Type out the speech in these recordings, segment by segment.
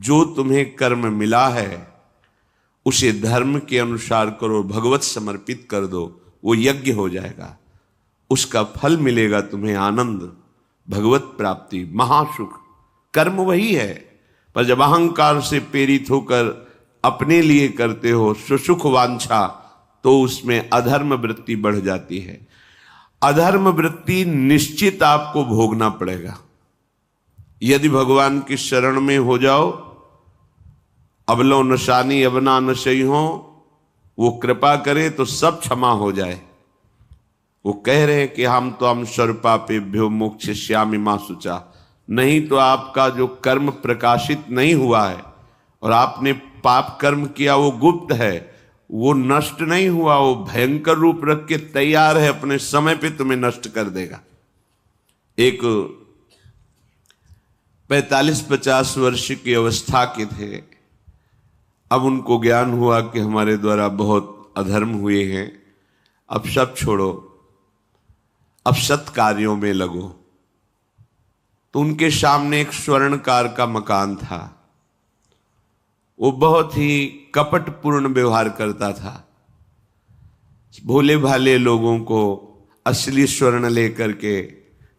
जो तुम्हें कर्म मिला है उसे धर्म के अनुसार करो, भगवत समर्पित कर दो, वो यज्ञ हो जाएगा, उसका फल मिलेगा तुम्हें आनंद, भगवत प्राप्ति, महासुख। कर्म वही है, पर जब अहंकार से प्रेरित होकर अपने लिए करते हो सुसुख वांछा, तो उसमें अधर्म वृत्ति बढ़ जाती है। अधर्म वृत्ति निश्चित आपको भोगना पड़ेगा। यदि भगवान की शरण में हो जाओ, अबलो नशानी अबना नशई हो, वो कृपा करे तो सब क्षमा हो जाए। वो कह रहे हैं कि हम तो हम सर्वपापेभ्यो मोक्षयिष्यामि मा शुचा। नहीं तो आपका जो कर्म प्रकाशित नहीं हुआ है और आपने पाप कर्म किया वो गुप्त है, वो नष्ट नहीं हुआ, वो भयंकर रूप रख के तैयार है, अपने समय पे तुम्हें नष्ट कर देगा। एक 45-50 वर्ष की अवस्था के थे, अब उनको ज्ञान हुआ कि हमारे द्वारा बहुत अधर्म हुए हैं, अब सब छोड़ो, अब सत् कार्यों में लगो। तो उनके सामने एक स्वर्णकार का मकान था। वो बहुत ही कपटपूर्ण व्यवहार करता था, भोले भाले लोगों को असली स्वर्ण लेकर के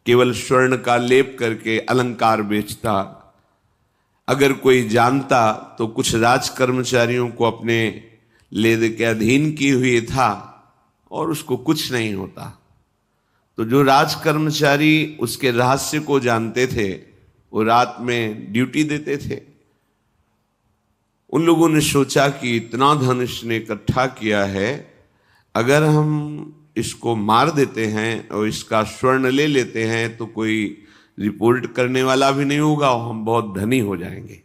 केवल स्वर्ण का लेप करके अलंकार बेचता। अगर कोई जानता तो कुछ राज कर्मचारियों को अपने ले दे के अधीन किए हुए था और उसको कुछ नहीं होता। तो जो राज कर्मचारी उसके रहस्य को जानते थे वो रात में ड्यूटी देते थे। उन लोगों ने सोचा कि इतना धन इसने इकट्ठा किया है, अगर हम इसको मार देते हैं और इसका स्वर्ण ले लेते हैं तो कोई रिपोर्ट करने वाला भी नहीं होगा और हम बहुत धनी हो जाएंगे।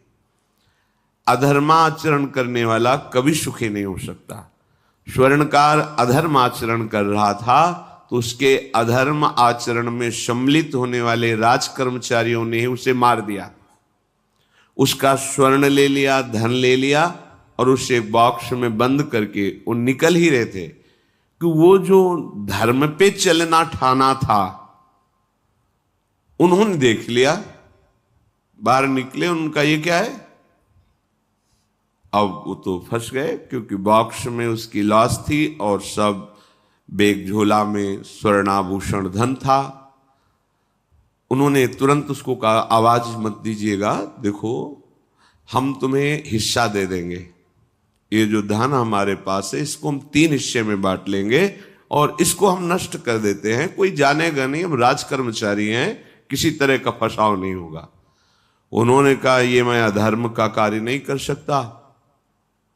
अधर्माचरण करने वाला कभी सुखी नहीं हो सकता। स्वर्णकार अधर्म आचरण कर रहा था तो उसके अधर्म आचरण में सम्मिलित होने वाले राज कर्मचारियों ने उसे मार दिया, उसका स्वर्ण ले लिया, धन ले लिया और उसे एक बॉक्स में बंद करके वो निकल ही रहे थे कि वो जो धर्म पे चलना ठाना था उन्होंने देख लिया। बाहर निकले, उनका ये क्या है, अब वो तो फंस गए क्योंकि बॉक्स में उसकी लाश थी और सब बैग झोला में स्वर्णाभूषण धन था। उन्होंने तुरंत उसको कहा, आवाज मत दीजिएगा, देखो हम तुम्हें हिस्सा दे देंगे, ये जो धन हमारे पास है इसको हम 3 हिस्से में बांट लेंगे और इसको हम नष्ट कर देते हैं, कोई जानेगा नहीं, हम राज कर्मचारी हैं, किसी तरह का फसाव नहीं होगा। उन्होंने कहा, ये मैं अधर्म का कार्य नहीं कर सकता,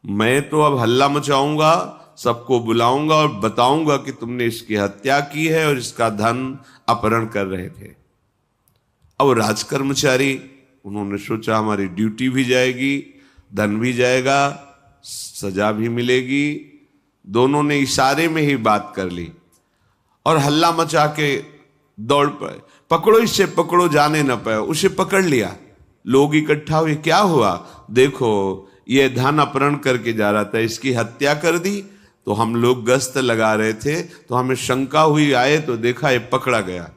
मैं तो अब हल्ला मचाऊंगा, सबको बुलाऊंगा और बताऊंगा कि तुमने इसकी हत्या की है और इसका धन अपहरण कर रहे थे। अब राज कर्मचारी, उन्होंने सोचा हमारी ड्यूटी भी जाएगी, धन भी जाएगा, सजा भी मिलेगी। दोनों ने इशारे में ही बात कर ली और हल्ला मचा के दौड़ पड़े, पकड़ो इसे, पकड़ो, जाने न पाए। उसे पकड़ लिया, लोग इकट्ठा हुए, क्या हुआ, देखो ये धन अपहरण करके जा रहा था, इसकी हत्या कर दी। तो हम लोग गश्त लगा रहे थे तो हमें शंका हुई, आए तो देखा ये पकड़ा गया,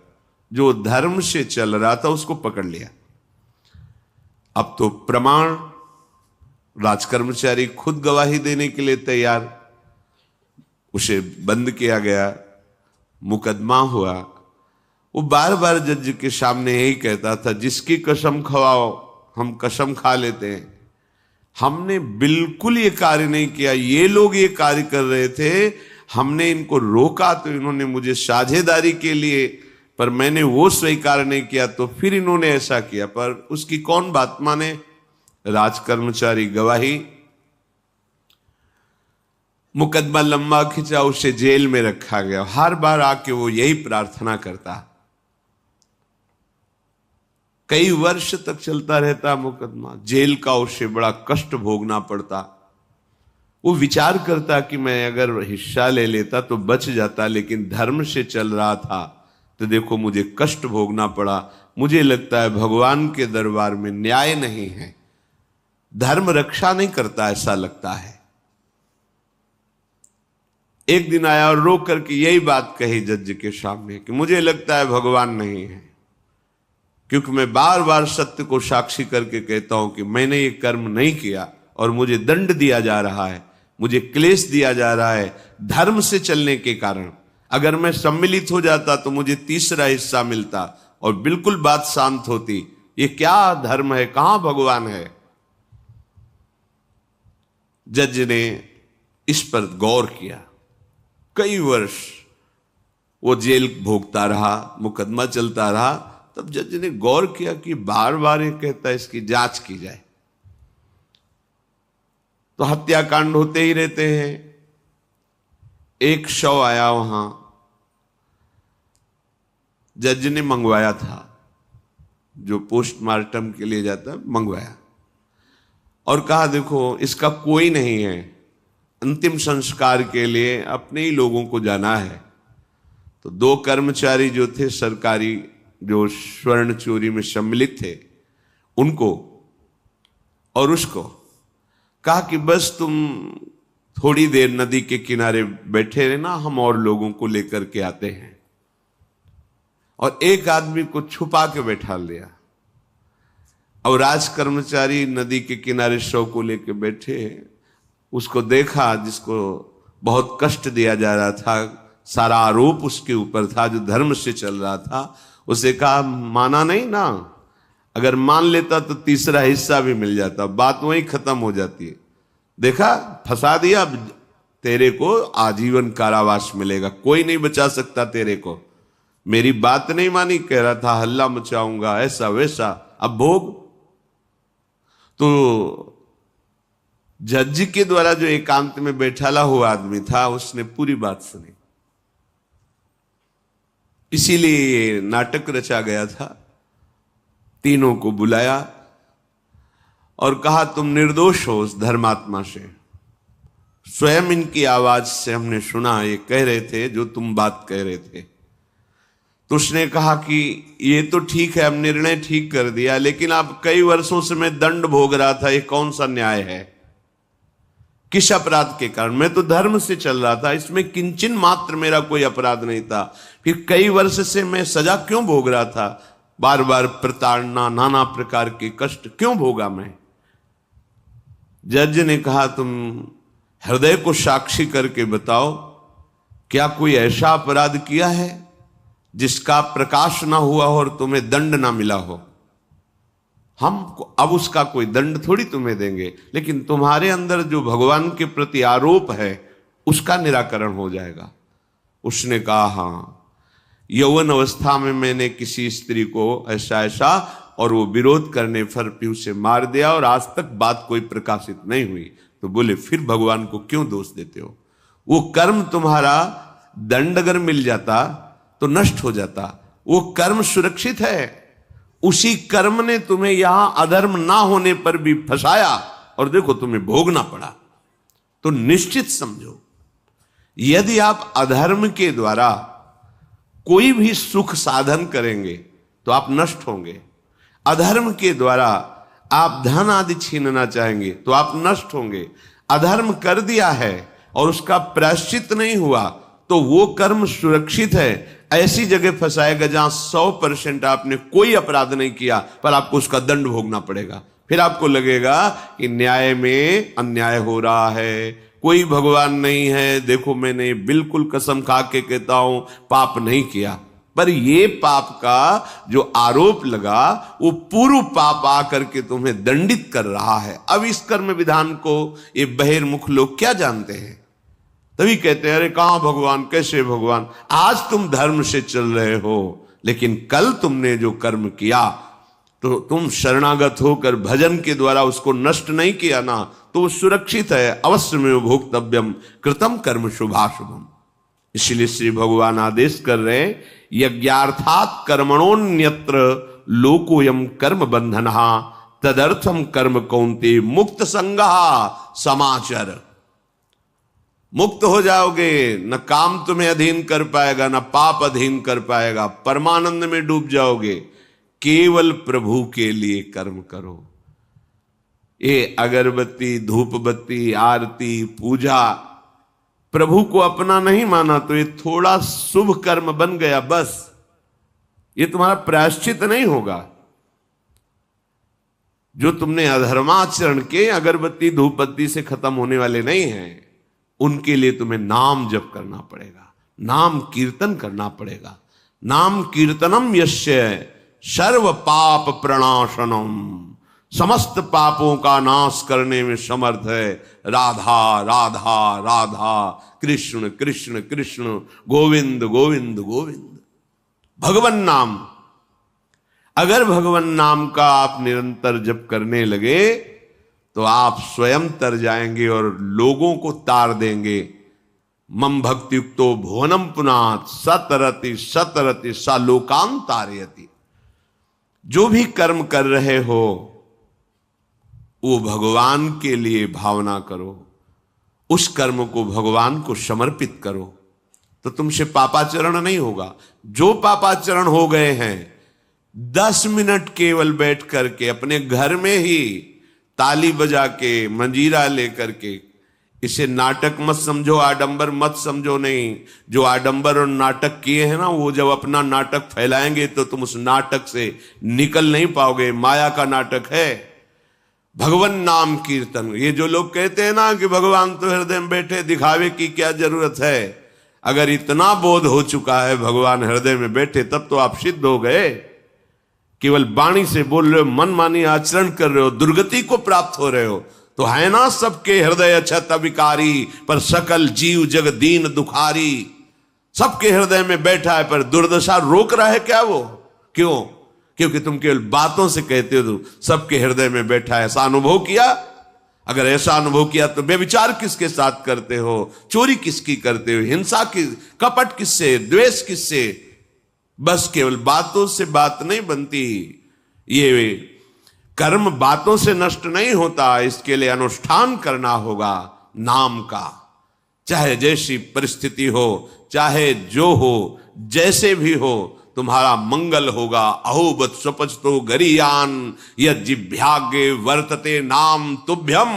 जो धर्म से चल रहा था उसको पकड़ लिया। अब तो प्रमाण, राजकर्मचारी खुद गवाही देने के लिए तैयार, उसे बंद किया गया, मुकदमा हुआ। वो बार बार जज के सामने यही कहता था, जिसकी कसम खवाओ हम कसम खा लेते हैं, हमने बिल्कुल ये कार्य नहीं किया, ये लोग ये कार्य कर रहे थे, हमने इनको रोका तो इन्होंने मुझे साझेदारी के लिए, पर मैंने वो स्वीकार नहीं किया तो फिर इन्होंने ऐसा किया। पर उसकी कौन बात माने, राजकर्मचारी गवाही। मुकदमा लंबा खिंचा, उसे जेल में रखा गया। हर बार आके वो यही प्रार्थना करता, कई वर्ष तक चलता रहता मुकदमा, जेल का उसे बड़ा कष्ट भोगना पड़ता। वो विचार करता कि मैं अगर हिस्सा ले लेता तो बच जाता, लेकिन धर्म से चल रहा था तो देखो मुझे कष्ट भोगना पड़ा। मुझे लगता है भगवान के दरबार में न्याय नहीं है, धर्म रक्षा नहीं करता, ऐसा लगता है। एक दिन आया और रो करके यही बात कही जज के सामने कि मुझे लगता है भगवान नहीं है। क्योंकि मैं बार बार सत्य को साक्षी करके कहता हूं कि मैंने ये कर्म नहीं किया और मुझे दंड दिया जा रहा है, मुझे क्लेश दिया जा रहा है धर्म से चलने के कारण। अगर मैं सम्मिलित हो जाता तो मुझे तीसरा हिस्सा मिलता और बिल्कुल बात शांत होती। ये क्या धर्म है, कहां भगवान है? जज ने इस पर गौर किया। कई वर्ष वो जेल भोगता रहा, मुकदमा चलता रहा। तब जज ने गौर किया कि बार बार ये कहता है इसकी जांच की जाए, तो हत्याकांड होते ही रहते हैं। एक शव आया वहां, जज ने मंगवाया था, जो पोस्टमार्टम के लिए जाता मंगवाया, और कहा देखो इसका कोई नहीं है, अंतिम संस्कार के लिए अपने ही लोगों को जाना है। तो 2 कर्मचारी जो थे सरकारी, जो स्वर्ण चोरी में सम्मिलित थे, उनको और उसको कहा कि बस तुम थोड़ी देर नदी के किनारे बैठे रहना, हम और लोगों को लेकर के आते हैं। और एक आदमी को छुपा के बैठा लिया और राज कर्मचारी नदी के किनारे शव को लेकर बैठे। उसको देखा जिसको बहुत कष्ट दिया जा रहा था, सारा आरोप उसके ऊपर था, जो धर्म से चल रहा था। उसे कहा माना नहीं ना, अगर मान लेता तो तीसरा हिस्सा भी मिल जाता, बात वहीं खत्म हो जाती है। देखा, फंसा दिया, तेरे को आजीवन कारावास मिलेगा, कोई नहीं बचा सकता तेरे को। मेरी बात नहीं मानी, कह रहा था हल्ला मचाऊंगा, ऐसा वैसा, अब भोग। तो जज के द्वारा जो एकांत में बैठाला हुआ आदमी था, उसने पूरी बात सुनी। इसीलिए ये नाटक रचा गया था। तीनों को बुलाया और कहा तुम निर्दोष हो उस धर्मात्मा से। स्वयं इनकी आवाज से हमने सुना, ये कह रहे थे जो तुम बात कह रहे थे। तो उसने कहा कि ये तो ठीक है, अब निर्णय ठीक कर दिया, लेकिन अब कई वर्षों से मैं दंड भोग रहा था, ये कौन सा न्याय है? किस अपराध के कारण? मैं तो धर्म से चल रहा था, इसमें किंचन मात्र मेरा कोई अपराध नहीं था। फिर कई वर्ष से मैं सजा क्यों भोग रहा था? बार बार प्रताड़ना, नाना प्रकार के कष्ट क्यों भोगा मैं? जज ने कहा तुम हृदय को साक्षी करके बताओ, क्या कोई ऐसा अपराध किया है जिसका प्रकाश ना हुआ हो और तुम्हें दंड ना मिला हो? हम अब उसका कोई दंड थोड़ी तुम्हें देंगे, लेकिन तुम्हारे अंदर जो भगवान के प्रति आरोप है उसका निराकरण हो जाएगा। उसने कहा हाँ, यौवन अवस्था में मैंने किसी स्त्री को ऐसा ऐसा, और वो विरोध करने पर भी उसे मार दिया और आज तक बात कोई प्रकाशित नहीं हुई। तो बोले फिर भगवान को क्यों दोष देते हो? वो कर्म तुम्हारा दंड अगर मिल जाता तो नष्ट हो जाता, वो कर्म सुरक्षित है। उसी कर्म ने तुम्हें यहां अधर्म ना होने पर भी फंसाया और देखो तुम्हें भोगना पड़ा। तो निश्चित समझो, यदि आप अधर्म के द्वारा कोई भी सुख साधन करेंगे तो आप नष्ट होंगे। अधर्म के द्वारा आप धन आदि छीनना चाहेंगे तो आप नष्ट होंगे। अधर्म कर दिया है और उसका प्रायश्चित नहीं हुआ तो वो कर्म सुरक्षित है। ऐसी जगह फंसाएगा जहां 100% आपने कोई अपराध नहीं किया पर आपको उसका दंड भोगना पड़ेगा। फिर आपको लगेगा कि न्याय में अन्याय हो रहा है, कोई भगवान नहीं है। देखो मैंने बिल्कुल कसम खा के कहता हूं पाप नहीं किया, पर ये पाप का जो आरोप लगा वो पूर्व पाप आकर के तुम्हें दंडित कर रहा है। अब इस कर्म विधान को ये बहिर्मुख लोग क्या जानते हैं? तभी कहते हैं अरे कहां भगवान, कैसे भगवान? आज तुम धर्म से चल रहे हो, लेकिन कल तुमने जो कर्म किया तो तुम शरणागत होकर भजन के द्वारा उसको नष्ट नहीं किया ना, तो वो सुरक्षित है। अवश्य में भोक्तव्यम कृतम कर्म शुभाशुभम। इसलिए श्री भगवान आदेश कर रहे हैं यज्ञार्थात कर्मणोन्यत्र लोकोयम कर्म बंधनहा तदर्थम कर्म कौन्ते मुक्त संगहा समाचर। मुक्त हो जाओगे, न काम तुम्हें अधीन कर पाएगा, न पाप अधीन कर पाएगा, परमानंद में डूब जाओगे। केवल प्रभु के लिए कर्म करो। ये अगरबत्ती, धूप बत्ती, आरती, पूजा प्रभु को अपना नहीं माना तो ये थोड़ा शुभ कर्म बन गया, बस ये तुम्हारा प्रायश्चित नहीं होगा। जो तुमने अधर्माचरण के अगरबत्ती धूपबत्ती से खत्म होने वाले नहीं हैं, उनके लिए तुम्हें नाम जप करना पड़ेगा, नाम कीर्तन करना पड़ेगा। नाम कीर्तनम यस्य सर्व पाप प्रणाशनम, समस्त पापों का नाश करने में समर्थ है। राधा राधा राधा, कृष्ण कृष्ण कृष्ण, गोविंद गोविंद गोविंद। भगवन नाम, अगर भगवन नाम का आप निरंतर जप करने लगे तो आप स्वयं तर जाएंगे और लोगों को तार देंगे। मम भक्तियुक्तो भुवनम पुनात सतरति सतरति सा लोकान तारयति। जो भी कर्म कर रहे हो वो भगवान के लिए भावना करो, उस कर्म को भगवान को समर्पित करो, तो तुमसे पापाचरण नहीं होगा। जो पापाचरण हो गए हैं 10 मिनट केवल बैठ करके अपने घर में ही ताली बजा के मंजीरा लेकर के, इसे नाटक मत समझो, आडंबर मत समझो। नहीं, जो आडंबर और नाटक किए हैं ना, वो जब अपना नाटक फैलाएंगे तो तुम उस नाटक से निकल नहीं पाओगे। माया का नाटक है। भगवान नाम कीर्तन, ये जो लोग कहते हैं ना कि भगवान तो हृदय में बैठे, दिखावे की क्या जरूरत है। अगर इतना बोध हो चुका है भगवान हृदय में बैठे, तब तो आप सिद्ध हो गए। केवल वाणी से बोल रहे हो, मन मानी आचरण कर रहे हो, दुर्गति को प्राप्त हो रहे हो, तो है ना सबके हृदय अछत विकारी, पर सकल जीव जग दीन दुखारी। सबके हृदय में बैठा है, पर दुर्दशा रोक रहा है क्या वो? क्यों? क्योंकि तुम केवल बातों से कहते हो सबके हृदय में बैठा है। ऐसा अनुभव किया? अगर ऐसा अनुभव किया तो व्यभिचार किसके साथ करते हो, चोरी किसकी करते हो, हिंसा की, कपट किससे, द्वेष किससे? बस केवल बातों से बात नहीं बनती। ये कर्म बातों से नष्ट नहीं होता, इसके लिए अनुष्ठान करना होगा नाम का। चाहे जैसी परिस्थिति हो, चाहे जो हो, जैसे भी हो, तुम्हारा मंगल होगा। अहोबत स्वपचतो गरियान यज्जिभ्यागे वर्तते नाम तुभ्यम।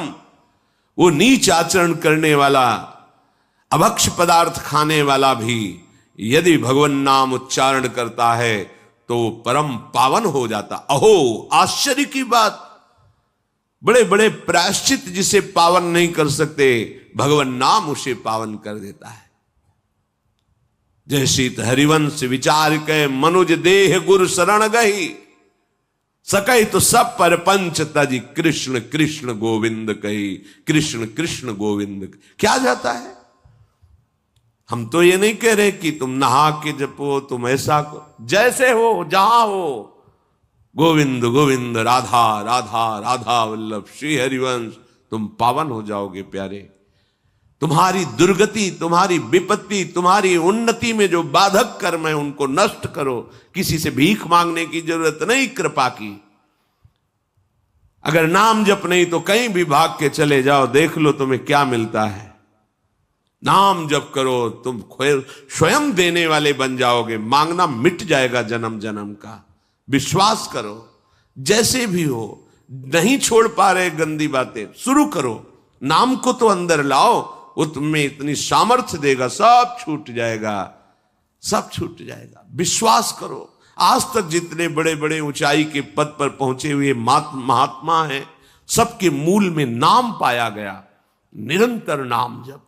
वो नीच आचरण करने वाला, अभक्ष पदार्थ खाने वाला भी यदि भगवान नाम उच्चारण करता है तो परम पावन हो जाता। अहो, आश्चर्य की बात! बड़े बड़े प्रायश्चित जिसे पावन नहीं कर सकते, भगवान नाम उसे पावन कर देता है। जय शीत हरिवंश विचार के मनुज देह गुरु शरण गही, सकई तो सब पर पंच तजी कृष्ण कृष्ण गोविंद कही। कृष्ण कृष्ण गोविंद क्या जाता है? हम तो ये नहीं कह रहे कि तुम नहा के जपो, तुम ऐसा को, जैसे हो जहां हो, गोविंद गोविंद राधा राधा राधा वल्लभ श्री हरिवंश, तुम पावन हो जाओगे प्यारे। तुम्हारी दुर्गति, तुम्हारी विपत्ति, तुम्हारी उन्नति में जो बाधक कर्म है उनको नष्ट करो। किसी से भीख मांगने की जरूरत नहीं, कृपा की। अगर नाम जप नहीं तो कहीं भी भाग के चले जाओ, देख लो तुम्हें क्या मिलता है। नाम जप करो, तुम स्वयं देने वाले बन जाओगे। मांगना मिट जाएगा जन्म जन्म का। विश्वास करो, जैसे भी हो। नहीं छोड़ पा रहे गंदी बातें, शुरू करो। नाम को तो अंदर लाओ, वो तुम्हें इतनी सामर्थ्य देगा, सब छूट जाएगा, सब छूट जाएगा। विश्वास करो। आज तक जितने बड़े बड़े ऊंचाई के पद पर पहुंचे हुए महात्मा हैं, सबके मूल में नाम पाया गया। निरंतर नाम जप,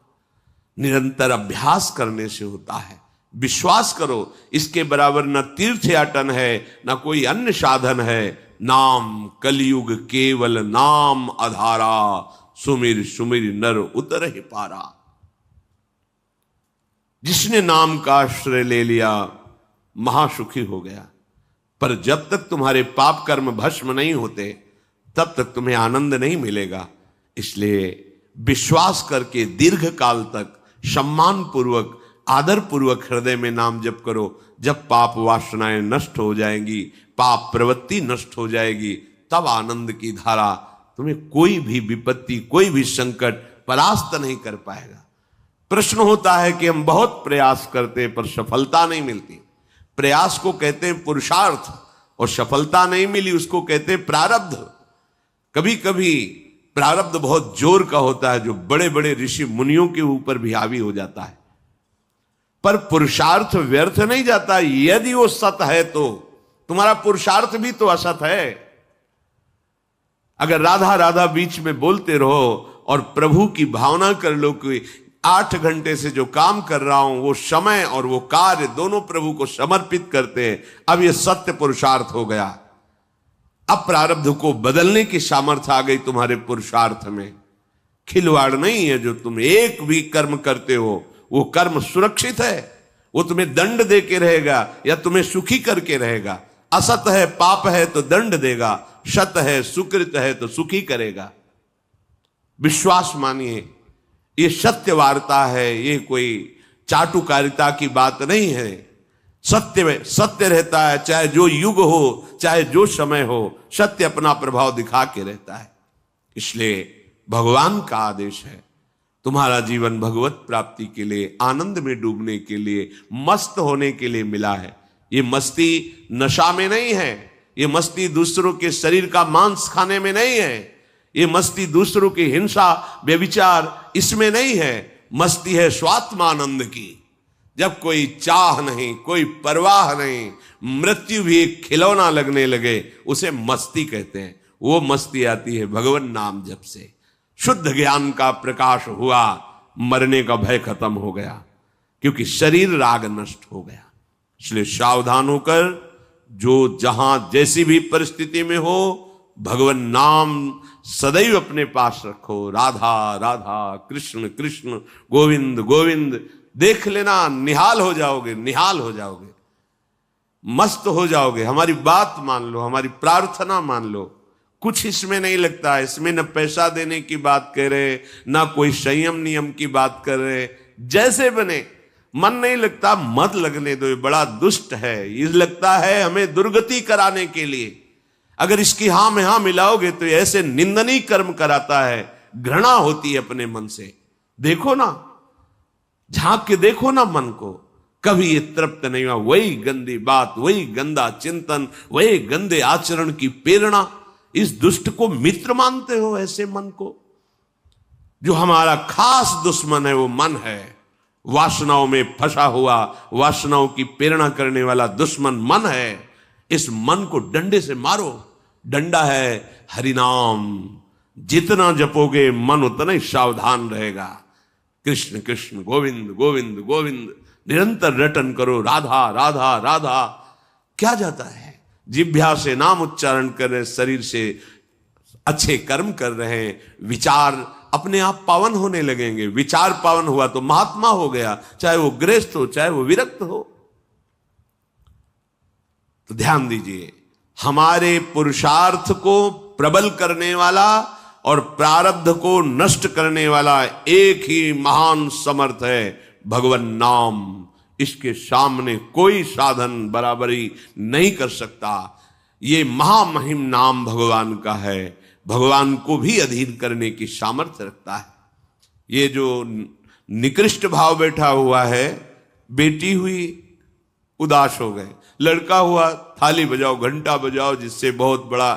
निरंतर अभ्यास करने से होता है। विश्वास करो, इसके बराबर न तीर्थ याटन है, न कोई अन्य साधन है। नाम कलयुग केवल नाम आधारा, सुमिर सुमिर नर उतर ही पारा। जिसने नाम का आश्रय ले लिया महासुखी हो गया। पर जब तक तुम्हारे पाप कर्म भस्म नहीं होते, तब तक तुम्हें आनंद नहीं मिलेगा। इसलिए विश्वास करके दीर्घ काल तक सम्मान पूर्वक, आदर पूर्वक हृदय में नाम जप करो। जब पाप वासनाएं नष्ट हो जाएंगी, पाप प्रवृत्ति नष्ट हो जाएगी, तब आनंद की धारा, तुम्हें कोई भी विपत्ति, कोई भी संकट परास्त नहीं कर पाएगा। प्रश्न होता है कि हम बहुत प्रयास करते हैं पर सफलता नहीं मिलती। प्रयास को कहते हैं पुरुषार्थ, और सफलता नहीं मिली उसको कहते हैं प्रारब्ध। कभी कभी प्रारब्ध बहुत जोर का होता है, जो बड़े बड़े ऋषि मुनियों के ऊपर भी हावी हो जाता है। पर पुरुषार्थ व्यर्थ नहीं जाता। यदि वो सत है तो तुम्हारा पुरुषार्थ भी तो असत है। अगर राधा राधा बीच में बोलते रहो और प्रभु की भावना कर लो कि 8 घंटे से जो काम कर रहा हूं वो समय और वो कार्य दोनों प्रभु को समर्पित करते हैं, अब ये सत्य पुरुषार्थ हो गया। अब प्रारब्ध को बदलने की सामर्थ्य आ गई तुम्हारे पुरुषार्थ में। खिलवाड़ नहीं है जो तुम एक भी कर्म करते हो, वो कर्म सुरक्षित है, वो तुम्हें दंड दे के रहेगा या तुम्हें सुखी करके रहेगा। असत है, पाप है तो दंड देगा, सत है, सुकृत है तो सुखी करेगा। विश्वास मानिए, ये सत्य वार्ता है, ये कोई चाटुकारिता की बात नहीं है। सत्य में सत्य रहता है, चाहे जो युग हो, चाहे जो समय हो, सत्य अपना प्रभाव दिखा के रहता है। इसलिए भगवान का आदेश है, तुम्हारा जीवन भगवत प्राप्ति के लिए, आनंद में डूबने के लिए, मस्त होने के लिए मिला है। ये मस्ती नशा में नहीं है, ये मस्ती दूसरों के शरीर का मांस खाने में नहीं है, ये मस्ती दूसरों की हिंसा व्यभिचार इसमें नहीं है। मस्ती है स्वात्मानंद की। जब कोई चाह नहीं, कोई परवाह नहीं, मृत्यु भी एक खिलौना लगने लगे, उसे मस्ती कहते हैं। वो मस्ती आती है भगवान नाम जप से। शुद्ध ज्ञान का प्रकाश हुआ, मरने का भय खत्म हो गया, क्योंकि शरीर राग नष्ट हो गया। इसलिए सावधान होकर जो जहां जैसी भी परिस्थिति में हो, भगवान नाम सदैव अपने पास रखो। राधा राधा, कृष्ण कृष्ण, गोविंद गोविंद। देख लेना, निहाल हो जाओगे, निहाल हो जाओगे, मस्त हो जाओगे। हमारी बात मान लो, हमारी प्रार्थना मान लो, कुछ इसमें नहीं लगता है। इसमें न पैसा देने की बात कर रहे, ना कोई संयम नियम की बात कर रहे। जैसे बने, मन नहीं लगता, मत लगने दो, ये बड़ा दुष्ट है। ये लगता है हमें दुर्गति कराने के लिए। अगर इसकी हां में हां मिलाओगे तो ऐसे निंदनीय कर्म कराता है, घृणा होती है अपने मन से। देखो ना, झांक के देखो ना मन को, कभी ये तृप्त नहीं हुआ। वही गंदी बात, वही गंदा चिंतन, वही गंदे आचरण की प्रेरणा। इस दुष्ट को मित्र मानते हो, ऐसे मन को। जो हमारा खास दुश्मन है वो मन है। वासनाओं में फंसा हुआ, वासनाओं की प्रेरणा करने वाला दुश्मन मन है। इस मन को डंडे से मारो। डंडा है हरिनाम। जितना जपोगे मन उतना ही सावधान रहेगा। कृष्ण कृष्ण, गोविंद गोविंद गोविंद, निरंतर रटन करो। राधा राधा राधा। क्या जाता है? जिह्वा से नाम उच्चारण कर रहे, शरीर से अच्छे कर्म कर रहे हैं, विचार अपने आप पावन होने लगेंगे। विचार पावन हुआ तो महात्मा हो गया, चाहे वो गृहस्थ हो, चाहे वो विरक्त हो। तो ध्यान दीजिए, हमारे पुरुषार्थ को प्रबल करने वाला और प्रारब्ध को नष्ट करने वाला एक ही महान समर्थ है, भगवान नाम। इसके सामने कोई साधन बराबरी नहीं कर सकता। ये महामहिम नाम भगवान का है, भगवान को भी अधीन करने की सामर्थ्य रखता है। ये जो निकृष्ट भाव बैठा हुआ है, बेटी हुई उदास हो गए, लड़का हुआ थाली बजाओ, घंटा बजाओ, जिससे बहुत बड़ा,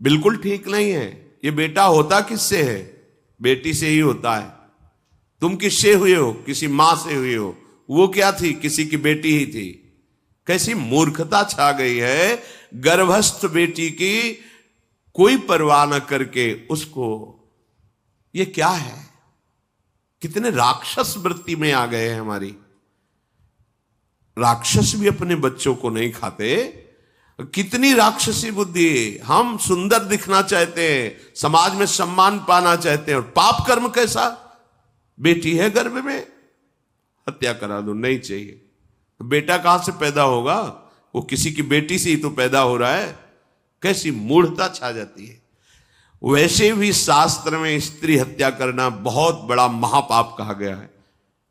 बिल्कुल ठीक नहीं है। ये बेटा होता किससे है? बेटी से ही होता है। तुम किससे हुए हो? किसी मां से हुए हो। वो क्या थी? किसी की बेटी ही थी। कैसी मूर्खता छा गई है, गर्भस्थ बेटी की कोई परवाह न करके उसको, ये क्या है? कितने राक्षस वृत्ति में आ गए हैं हमारी। राक्षस भी अपने बच्चों को नहीं खाते। कितनी राक्षसी बुद्धि। हम सुंदर दिखना चाहते हैं, समाज में सम्मान पाना चाहते हैं, और पाप कर्म कैसा? बेटी है गर्भ में, हत्या करा दो, नहीं चाहिए। बेटा कहां से पैदा होगा? वो किसी की बेटी से ही तो पैदा हो रहा है। कैसी मूढ़ता छा जाती है। वैसे भी शास्त्र में स्त्री हत्या करना बहुत बड़ा महापाप कहा गया है।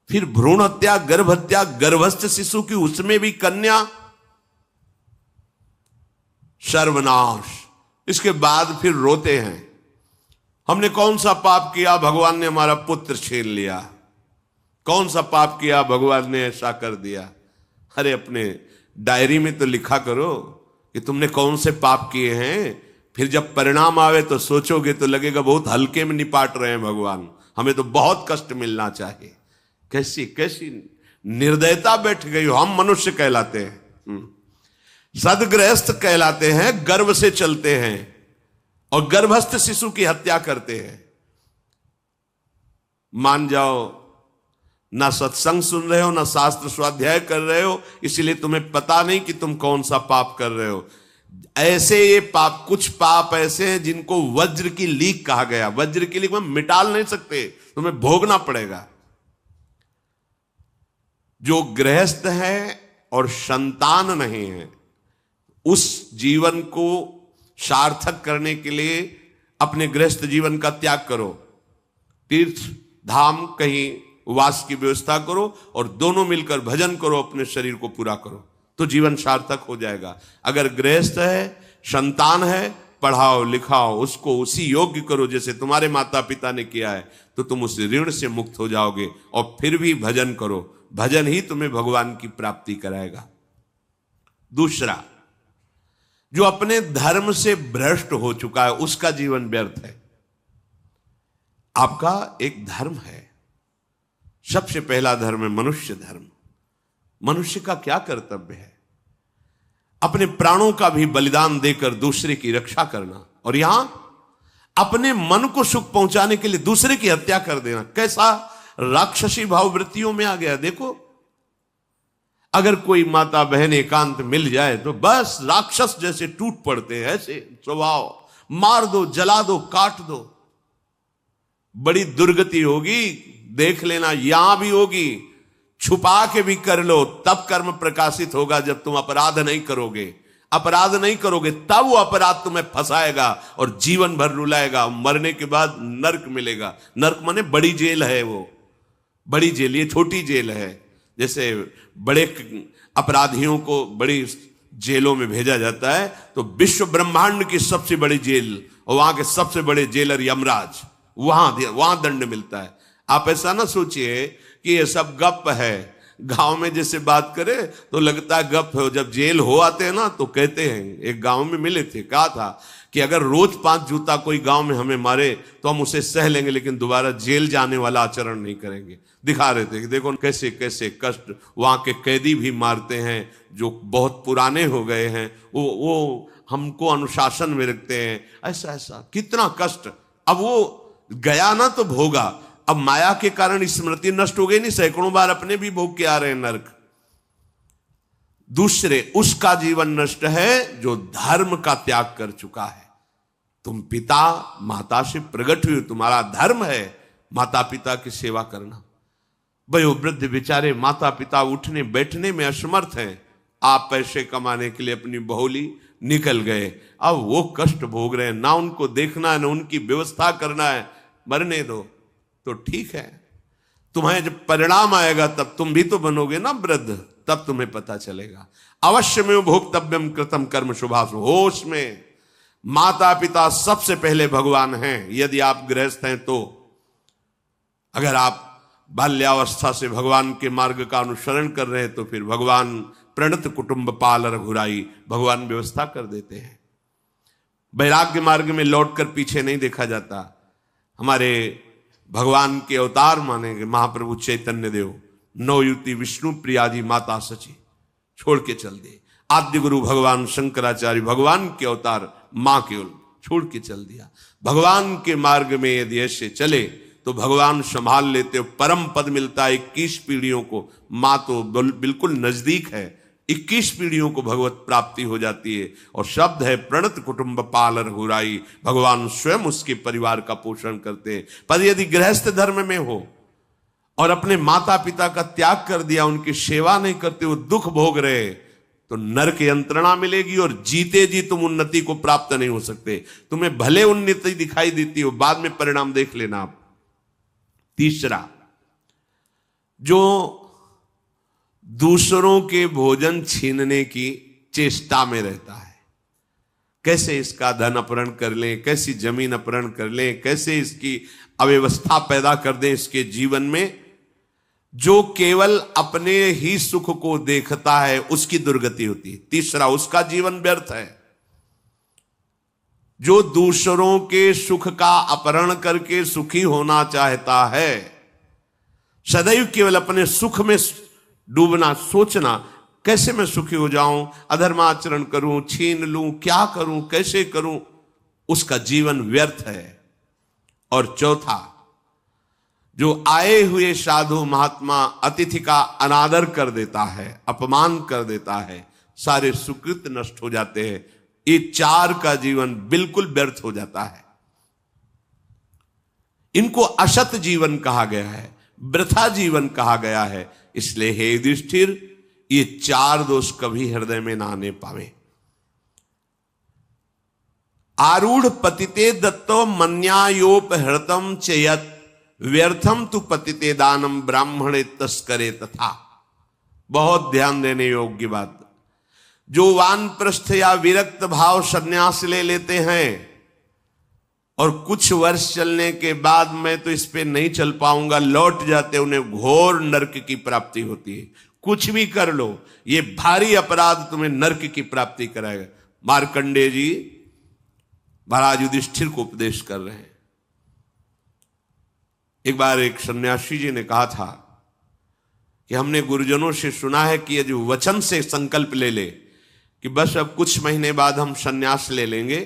फिर भ्रूण हत्या, गर्भ हत्या, गर्भस्थ शिशु की, उसमें भी कन्या, सर्वनाश। इसके बाद फिर रोते हैं, हमने कौन सा पाप किया, भगवान ने हमारा पुत्र छीन लिया। कौन सा पाप किया, भगवान ने ऐसा कर दिया। अरे अपने डायरी में तो लिखा करो कि तुमने कौन से पाप किए हैं। फिर जब परिणाम आवे तो सोचोगे तो लगेगा बहुत हल्के में निपाट रहे हैं भगवान, हमें तो बहुत कष्ट मिलना चाहिए। कैसी कैसी निर्दयता बैठ गई हो। हम मनुष्य कहलाते हैं, सदगृहस्थ कहलाते हैं, गर्व से चलते हैं। और गर्भस्थ शिशु की हत्या करते हैं। मान जाओ, ना सत्संग सुन रहे हो, ना शास्त्र स्वाध्याय कर रहे हो, इसलिए तुम्हें पता नहीं कि तुम कौन सा पाप कर रहे हो। ऐसे ये पाप, कुछ पाप ऐसे हैं जिनको वज्र की लीक कहा गया। वज्र की लीक में मिटाल नहीं सकते, तुम्हें भोगना पड़ेगा। जो गृहस्थ है और संतान नहीं है, उस जीवन को सार्थक करने के लिए अपने गृहस्थ जीवन का त्याग करो, तीर्थ धाम कहीं वास की व्यवस्था करो और दोनों मिलकर भजन करो, अपने शरीर को पूरा करो, तो जीवन सार्थक हो जाएगा। अगर गृहस्थ है, संतान है, पढ़ाओ लिखाओ, उसको उसी योग्य करो जैसे तुम्हारे माता पिता ने किया है, तो तुम उस ऋण से मुक्त हो जाओगे। और फिर भी भजन करो, भजन ही तुम्हें भगवान की प्राप्ति कराएगा। दूसरा, जो अपने धर्म से भ्रष्ट हो चुका है, उसका जीवन व्यर्थ है। आपका एक धर्म है, सबसे पहला धर्म है मनुष्य धर्म। मनुष्य का क्या कर्तव्य है? अपने प्राणों का भी बलिदान देकर दूसरे की रक्षा करना, और यहां अपने मन को सुख पहुंचाने के लिए दूसरे की हत्या कर देना। कैसा राक्षसी भाववृत्तियों में आ गया। देखो, अगर कोई माता बहन एकांत मिल जाए तो बस राक्षस जैसे टूट पड़ते हैं, ऐसे स्वभाव, मार दो, जला दो, काट दो। बड़ी दुर्गति होगी, देख लेना, यहां भी होगी। छुपा के भी कर लो, तब कर्म प्रकाशित होगा। जब तुम अपराध नहीं करोगे, अपराध नहीं करोगे, तब वो अपराध तुम्हें फंसाएगा और जीवन भर रुलाएगा। मरने के बाद नर्क मिलेगा। नर्क माने बड़ी जेल है, वो बड़ी जेल, ये छोटी जेल है। जैसे बड़े अपराधियों को बड़ी जेलों में भेजा जाता है, तो विश्व ब्रह्मांड की सबसे बड़ी जेल और वहां के सबसे बड़े जेलर यमराज, वहां दंड मिलता है। आप ऐसा ना सोचिए कि ये सब गप है। गांव में जैसे बात करे तो लगता है गप है, जब जेल हो आते हैं ना तो कहते हैं। एक गांव में मिले थे, कहा था कि अगर रोज 5 जूता कोई गांव में हमें मारे तो हम उसे सह लेंगे, लेकिन दोबारा जेल जाने वाला आचरण नहीं करेंगे। दिखा रहे थे कि देखो कैसे कैसे कष्ट वहां के कैदी भी मारते हैं जो बहुत पुराने हो गए हैं, वो हमको अनुशासन में रखते हैं। ऐसा ऐसा कितना कष्ट। अब वो गया ना तो भोगा, अब माया के कारण स्मृति नष्ट हो गई नहीं, सैकड़ों बार अपने भी भोग के आ रहे हैं नरक। दूसरे, उसका जीवन नष्ट है जो धर्म का त्याग कर चुका है। तुम पिता माता से प्रकट हुए, तुम्हारा धर्म है माता पिता की सेवा करना। वयोवृद्ध बेचारे माता पिता उठने बैठने में असमर्थ हैं, आप पैसे कमाने के लिए अपनी बहुली निकल गए, अब वो कष्ट भोग रहे हैं। ना उनको देखना है, ना उनकी व्यवस्था करना है, मरने दो तो ठीक है। तुम्हें जब परिणाम आएगा तब तुम भी तो बनोगे ना वृद्ध, तब तुम्हें पता चलेगा। अवश्य में भोक्तव्यम कृतम कर्म शुभाशु। होश में, माता पिता सबसे पहले भगवान हैं यदि आप गृहस्थ हैं तो। अगर आप बाल्यावस्था से भगवान के मार्ग का अनुसरण कर रहे हैं तो फिर भगवान प्रणत कुटुंब पाल रघुराई, भगवान व्यवस्था कर देते हैं। वैराग्य मार्ग में लौटकर पीछे नहीं देखा जाता। हमारे भगवान के अवतार मानेंगे महाप्रभु चैतन्य देव, नवयुति विष्णु प्रियादि माता सची छोड़ के चल दिए। आद्य गुरु भगवान शंकराचार्य भगवान के अवतार मां केवल छोड़ के चल दिया। भगवान के मार्ग में यदि ऐसे चले तो भगवान संभाल लेते हो, परम पद मिलता है 21 पीढ़ियों को। मां तो बिल्कुल नजदीक है, 21 पीढ़ियों को भगवत प्राप्ति हो जाती है। और शब्द है प्रणत कुटुंब पाल रघुराई, भगवान स्वयं उसके परिवार का पोषण करते हैं। पर यदि गृहस्थ धर्म में हो और अपने माता पिता का त्याग कर दिया, उनकी सेवा नहीं करते, वो दुख भोग रहे, तो नरक यंत्रणा मिलेगी और जीते जी तुम उन्नति को प्राप्त नहीं हो सकते। तुम्हें भले उन्नति दिखाई देती हो, बाद में परिणाम देख लेना आप। तीसरा, जो दूसरों के भोजन छीनने की चेष्टा में रहता है, कैसे इसका धन अपहरण कर लें, कैसी जमीन अपहरण कर लें, कैसे इसकी अव्यवस्था पैदा कर दें इसके जीवन में, जो केवल अपने ही सुख को देखता है उसकी दुर्गति होती है। तीसरा, उसका जीवन व्यर्थ है। जो दूसरों के सुख का अपहरण करके सुखी होना चाहता है, सदैव केवल अपने सुख में डूबना, सोचना कैसे मैं सुखी हो जाऊं, अधर्माचरण करूं, छीन लूं, क्या करूं, कैसे करूं, उसका जीवन व्यर्थ है। और चौथा, जो आए हुए साधु महात्मा अतिथि का अनादर कर देता है, अपमान कर देता है, सारे सुकृत नष्ट हो जाते हैं। ये चार का जीवन बिल्कुल व्यर्थ हो जाता है। इनको असत जीवन कहा गया है, वृथा जीवन कहा गया है। इसलिए हे युधिष्ठिर, ये चार दोष कभी हृदय में ना आने पावे। आरूढ़ पतिते दत्तो मन्यायोपहृतम चयत व्यर्थम तु पतिते दानम ब्राह्मणे तस्करे तथा। बहुत ध्यान देने योग्य बात। जो वानप्रस्थ या विरक्त भाव संन्यास ले लेते हैं और कुछ वर्ष चलने के बाद मैं तो इस पे नहीं चल पाऊंगा लौट जाते, उन्हें घोर नरक की प्राप्ति होती है। कुछ भी कर लो, ये भारी अपराध तुम्हें नरक की प्राप्ति कराएगा। मार्कंडेय जी महाराज युधिष्ठिर को उपदेश कर रहे हैं। एक बार एक सन्यासी जी ने कहा था कि हमने गुरुजनों से सुना है कि यदि वचन से संकल्प ले ले कि बस अब कुछ महीने बाद हम सन्यास ले लेंगे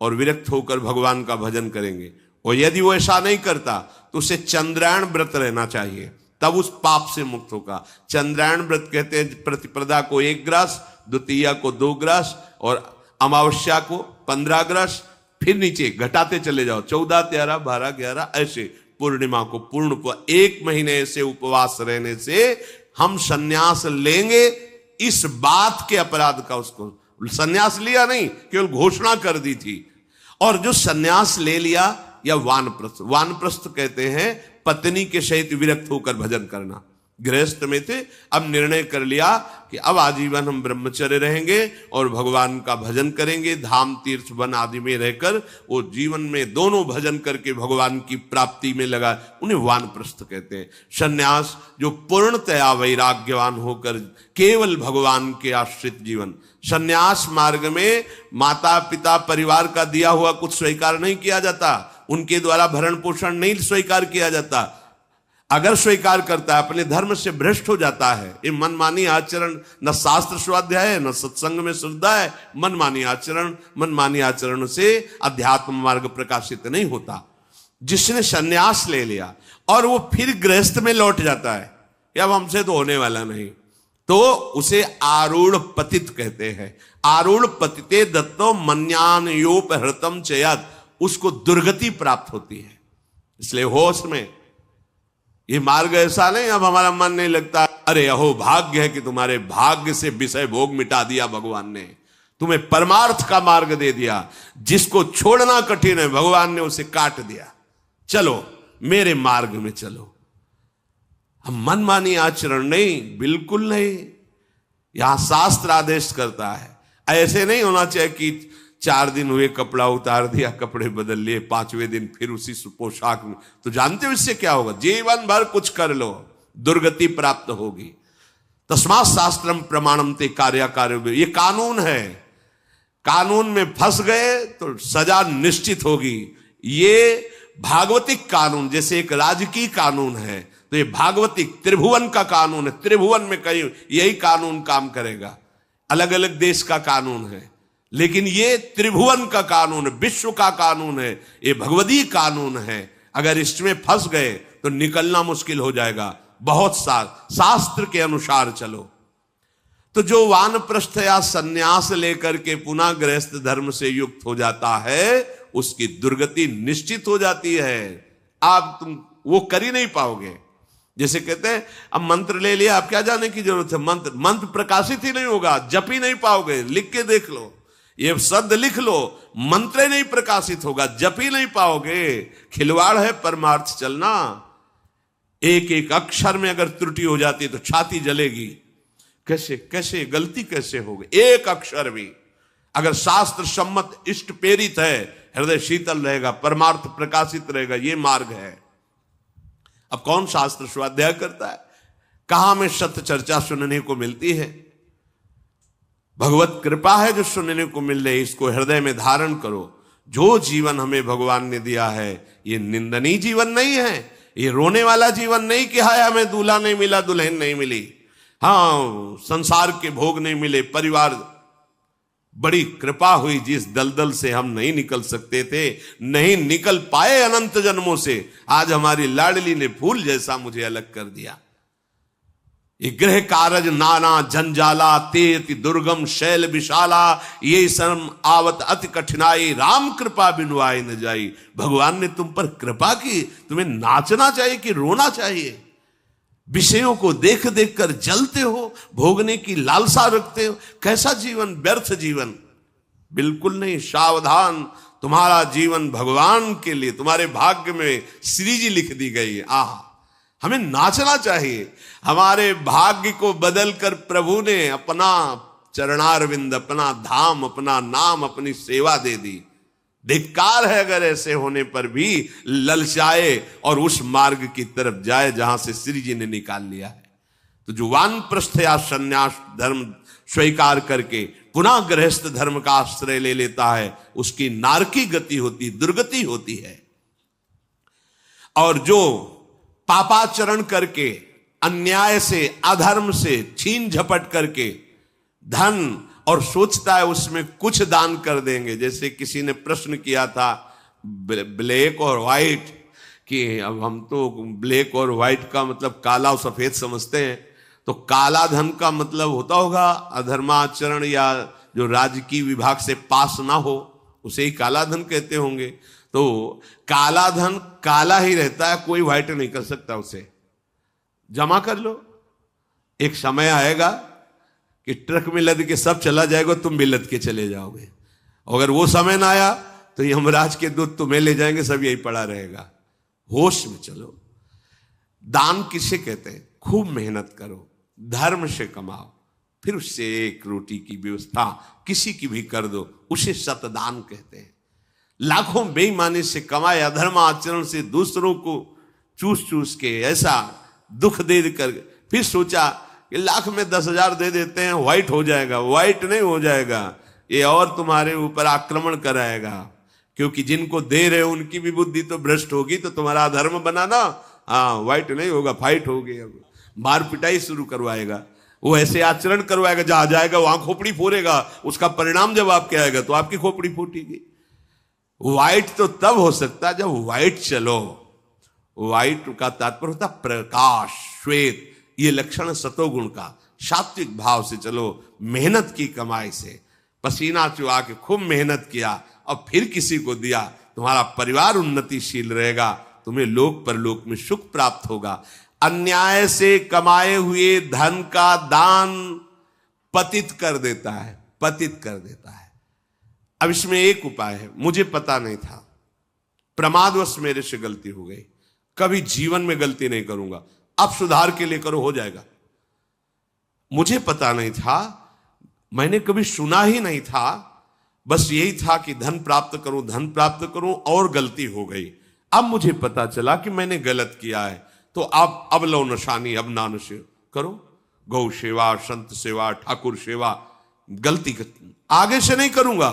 और विरक्त होकर भगवान का भजन करेंगे, और यदि वो ऐसा नहीं करता तो उसे चंद्रायण व्रत रहना चाहिए, तब उस पाप से मुक्त होगा। चंद्रायण व्रत कहते हैं प्रतिपदा को 1 ग्रास, द्वितीया को 2 ग्रास और अमावस्या को 15 ग्रास, फिर नीचे घटाते चले जाओ 14, 13, 12, 11 ऐसे पूर्णिमा को पूर्ण 1 महीने से उपवास रहने से हम सन्यास लेंगे। इस बात के अपराध का उसको सन्यास लिया नहीं, केवल घोषणा कर दी थी। और जो सन्यास ले लिया या वानप्रस्थ, वानप्रस्थ कहते हैं पत्नी के सहित विरक्त होकर भजन करना। गृहस्थ में थे, अब निर्णय कर लिया कि अब आजीवन हम ब्रह्मचर्य रहेंगे और भगवान का भजन करेंगे, धाम तीर्थ वन आदि में रहकर वो जीवन में दोनों भजन करके भगवान की प्राप्ति में लगा, उन्हें वानप्रस्थ कहते हैं। सन्यास जो पूर्णतया वैराग्यवान होकर केवल भगवान के आश्रित जीवन। सन्यास मार्ग में माता पिता परिवार का दिया हुआ कुछ स्वीकार नहीं किया जाता, उनके द्वारा भरण पोषण नहीं स्वीकार किया जाता। अगर स्वीकार करता है अपने धर्म से भ्रष्ट हो जाता है। ये मनमानी आचरण, न शास्त्र स्वाध्याय है न सत्संग में श्रद्धा है। मनमानी आचरण से अध्यात्म मार्ग प्रकाशित नहीं होता। जिसने सन्यास ले लिया और वो फिर गृहस्थ में लौट जाता है, अब हमसे तो होने वाला नहीं, तो उसे आरूढ़ पतित कहते हैं। आरूढ़ पतिते दत्तो मन्यानयोपहृतम चयत, उसको दुर्गति प्राप्त होती है। इसलिए होश में ये मार्ग ऐसा नहीं अब हमारा मन नहीं लगता, अरे अहो भाग्य है कि तुम्हारे भाग्य से विषय भोग मिटा दिया भगवान ने, तुम्हें परमार्थ का मार्ग दे दिया। जिसको छोड़ना कठिन है भगवान ने उसे काट दिया, चलो मेरे मार्ग में चलो। हम मनमानी आचरण नहीं, बिल्कुल नहीं। यहां शास्त्र आदेश करता है। ऐसे नहीं होना चाहिए कि 4 दिन हुए कपड़ा उतार दिया, कपड़े बदल लिए, 5वें दिन फिर उसी पोशाक में। तो जानते हो इससे क्या होगा? जीवन भर कुछ कर लो, दुर्गति प्राप्त होगी। तस्मात् शास्त्रम प्रमाणम ते कार्य, ये कानून है। कानून में फंस गए तो सजा निश्चित होगी। ये भागवतिक कानून जैसे एक राजकीय कानून है, तो ये भागवतिक त्रिभुवन का कानून है। त्रिभुवन में कहीं यही कानून काम करेगा। अलग अलग देश का कानून है, लेकिन ये त्रिभुवन का कानून है, विश्व का कानून है, ये भगवदीय कानून है। अगर इसमें फंस गए तो निकलना मुश्किल हो जाएगा। बहुत शास्त्र के अनुसार चलो। तो जो वानप्रस्थ या सन्यास लेकर के पुनः गृहस्थ धर्म से युक्त हो जाता है, उसकी दुर्गति निश्चित हो जाती है। आप तुम वो कर ही नहीं पाओगे। जैसे कहते हैं अब मंत्र ले लिया, आप क्या जाने की जरूरत है? मंत्र प्रकाशित ही नहीं होगा, जप ही नहीं पाओगे। लिख के देख लो, ये शब्द लिख लो, मंत्र नहीं प्रकाशित होगा, जप ही नहीं पाओगे। खिलवाड़ है परमार्थ चलना। एक एक अक्षर में अगर त्रुटि हो जाती है तो छाती जलेगी। कैसे गलती कैसे होगी? एक अक्षर भी अगर शास्त्र सम्मत इष्ट प्रेरित है, हृदय शीतल रहेगा, परमार्थ प्रकाशित रहेगा। ये मार्ग है। अब कौन शास्त्र स्वाध्याय करता है? कहां में सत्य चर्चा सुनने को मिलती है? भगवत कृपा है जो सुनने को मिल रही, इसको हृदय में धारण करो। जो जीवन हमें भगवान ने दिया है ये निंदनीय जीवन नहीं है, ये रोने वाला जीवन नहीं कि हाय हमें दूल्हा नहीं मिला, दुल्हन नहीं मिली, हाँ संसार के भोग नहीं मिले, परिवार बड़ी कृपा हुई, जिस दलदल से हम नहीं निकल सकते थे, नहीं निकल पाए अनंत जन्मों से, आज हमारी लाडली ने फूल जैसा मुझे अलग कर दिया। ये गृह कारज नाना जंजाला, तेति दुर्गम शैल विशाला, ये शर्म आवत अति कठिनाई, राम कृपा बिनु आए न जाई। भगवान ने तुम पर कृपा की, तुम्हें नाचना चाहिए कि रोना चाहिए? विषयों को देख देख कर जलते हो, भोगने की लालसा रखते हो, कैसा जीवन, व्यर्थ जीवन। बिल्कुल नहीं, सावधान, तुम्हारा जीवन भगवान के लिए, तुम्हारे भाग्य में श्री जी लिख दी गई है। आह, हमें नाचना चाहिए। हमारे भाग्य को बदलकर प्रभु ने अपना चरणारविंद, अपना धाम, अपना नाम, अपनी सेवा दे दी। धिक्कार है अगर ऐसे होने पर भी ललचाए और उस मार्ग की तरफ जाए जहां से श्री जी ने निकाल लिया है। तो जो वानप्रस्थ या संन्यास धर्म स्वीकार करके पुनः गृहस्थ धर्म का आश्रय ले लेता है, उसकी नारकी गति होती, दुर्गति होती है। और जो पापाचरण करके, अन्याय से, अधर्म से छीन झपट करके धन, और सोचता है उसमें कुछ दान कर देंगे। जैसे किसी ने प्रश्न किया था ब्लैक और व्हाइट, कि अब हम तो ब्लैक और व्हाइट का मतलब काला और सफेद समझते हैं, तो काला धन का मतलब होता होगा अधर्माचरण या जो राजकीय विभाग से पास ना हो, उसे ही काला धन कहते होंगे। तो काला धन काला ही रहता है, कोई व्हाइट नहीं कर सकता उसे। जमा कर लो, एक समय आएगा कि ट्रक में लद के सब चला जाएगा, तुम भी लद के चले जाओगे। अगर वो समय ना आया तो यमराज के दूत तुम्हें ले जाएंगे, सब यही पड़ा रहेगा। होश में चलो। दान किसे कहते हैं? खूब मेहनत करो, धर्म से कमाओ, फिर उससे एक रोटी की व्यवस्था किसी की भी कर दो, उसे सतदान कहते हैं। लाखों बेईमानी से कमाए, अधर्म आचरण से दूसरों को चूस चूस के ऐसा दुख दे कर, फिर सोचा कि लाख में 10,000 दे देते हैं, व्हाइट हो जाएगा। व्हाइट नहीं हो जाएगा, ये और तुम्हारे ऊपर आक्रमण कराएगा, क्योंकि जिनको दे रहे हो उनकी भी बुद्धि तो भ्रष्ट होगी, तो तुम्हारा धर्म बनाना, हाँ, व्हाइट नहीं होगा, फाइट होगी। मार पिटाई शुरू करवाएगा, वो ऐसे आचरण करवाएगा, जहां जाएगा वहां खोपड़ी फोड़ेगा, उसका परिणाम जब आपके आएगा तो आपकी खोपड़ी फूटेगी। व्हाइट तो तब हो सकता है जब व्हाइट चलो। व्हाइट का तात्पर्य होता प्रकाश, श्वेत, ये लक्षण सतोगुण का। सात्विक भाव से चलो, मेहनत की कमाई से, पसीना चुहा के खूब मेहनत किया और फिर किसी को दिया, तुम्हारा परिवार उन्नतिशील रहेगा, तुम्हें लोक परलोक में सुख प्राप्त होगा। अन्याय से कमाए हुए धन का दान पतित कर देता है, पतित कर देता है। अब इसमें एक उपाय है, मुझे पता नहीं था, प्रमादवश मेरे से गलती हो गई, कभी जीवन में गलती नहीं करूंगा, अब सुधार के लिए करो, हो जाएगा। मुझे पता नहीं था, मैंने कभी सुना ही नहीं था, बस यही था कि धन प्राप्त करूं, धन प्राप्त करूं, और गलती हो गई। अब मुझे पता चला कि मैंने गलत किया है, तो अब लो नशानी, अब ना नशे करो, गौ सेवा, संत सेवा, ठाकुर सेवा, गलती आगे से नहीं करूंगा।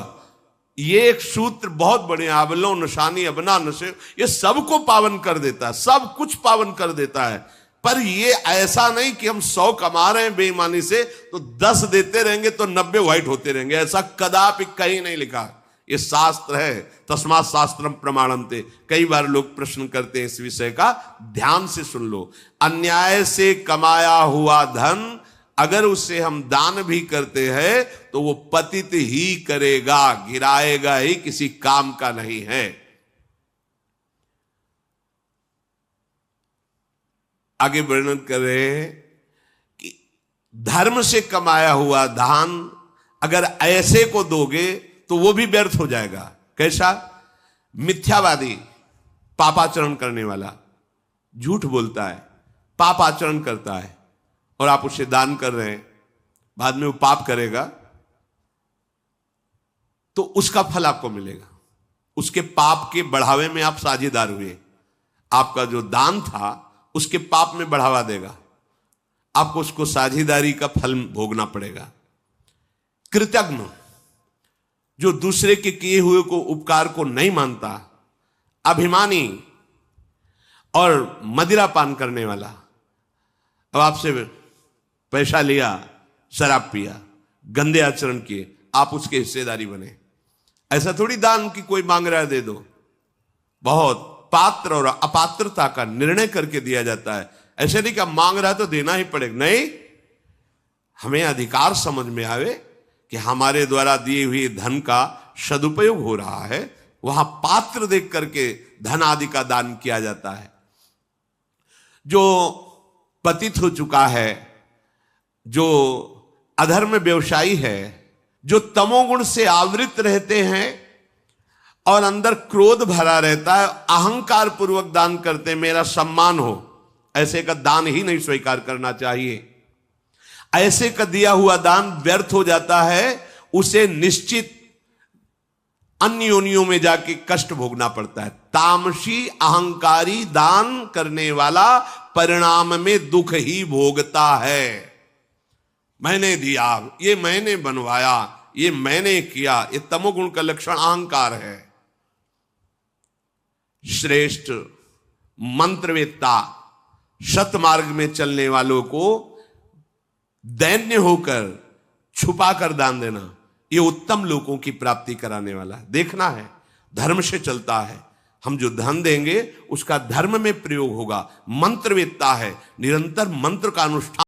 ये एक सूत्र बहुत बड़े, अबलो नशानी अबना नशे, ये सबको पावन कर देता है, सब कुछ पावन कर देता है। पर ये ऐसा नहीं कि हम 100 कमा रहे हैं बेईमानी से तो 10 देते रहेंगे तो 90 व्हाइट होते रहेंगे, ऐसा कदापि कहीं नहीं लिखा। ये शास्त्र है, तस्मात् शास्त्रम प्रमाणन्ते। कई बार लोग प्रश्न करते हैं इस विषय का, ध्यान से सुन लो। अन्याय से कमाया हुआ धन अगर उसे हम दान भी करते हैं तो वो पतित ही करेगा, गिराएगा ही, किसी काम का नहीं है। आगे वर्णन कर रहे हैं कि धर्म से कमाया हुआ दान अगर ऐसे को दोगे तो वो भी व्यर्थ हो जाएगा। कैसा? मिथ्यावादी, पापाचरण करने वाला, झूठ बोलता है, पापाचरण करता है, और आप उसे दान कर रहे हैं, बाद में वो पाप करेगा तो उसका फल आपको मिलेगा। उसके पाप के बढ़ावे में आप साझेदार हुए, आपका जो दान था उसके पाप में बढ़ावा देगा, आपको उसको साझेदारी का फल भोगना पड़ेगा। कृतज्ञ, जो दूसरे के किए हुए को उपकार को नहीं मानता, अभिमानी और मदिरा पान करने वाला, अब आपसे पैसा लिया, शराब पिया, गंदे आचरण किए, आप उसके हिस्सेदारी बने। ऐसा थोड़ी दान की कोई मांग रहा है दे दो, बहुत पात्र और अपात्रता का निर्णय करके दिया जाता है। ऐसे नहीं कि मांग रहा है तो देना ही पड़ेगा, नहीं, हमें अधिकार समझ में आवे कि हमारे द्वारा दिए हुए धन का सदुपयोग हो रहा है, वहां पात्र देख करके धन आदि का दान किया जाता है। जो पतित हो चुका है, जो अधर्म व्यवसायी है, जो तमोगुण से आवृत रहते हैं और अंदर क्रोध भरा रहता है, अहंकार पूर्वक दान करते मेरा सम्मान हो, ऐसे का दान ही नहीं स्वीकार करना चाहिए। ऐसे का दिया हुआ दान व्यर्थ हो जाता है, उसे निश्चित अन्य योनियों में जाके कष्ट भोगना पड़ता है। तामसी अहंकारी दान करने वाला परिणाम में दुख ही भोगता है। मैंने दिया, ये मैंने बनवाया, ये मैंने किया, ये तमोगुण का लक्षण अहंकार है। श्रेष्ठ मंत्रवेत्ता सतमार्ग में चलने वालों को दैन्य होकर छुपा कर दान देना, ये उत्तम लोगों की प्राप्ति कराने वाला है। देखना है, धर्म से चलता है। हम जो धन देंगे उसका धर्म में प्रयोग होगा। मंत्रवेत्ता है, निरंतर मंत्र का अनुष्ठान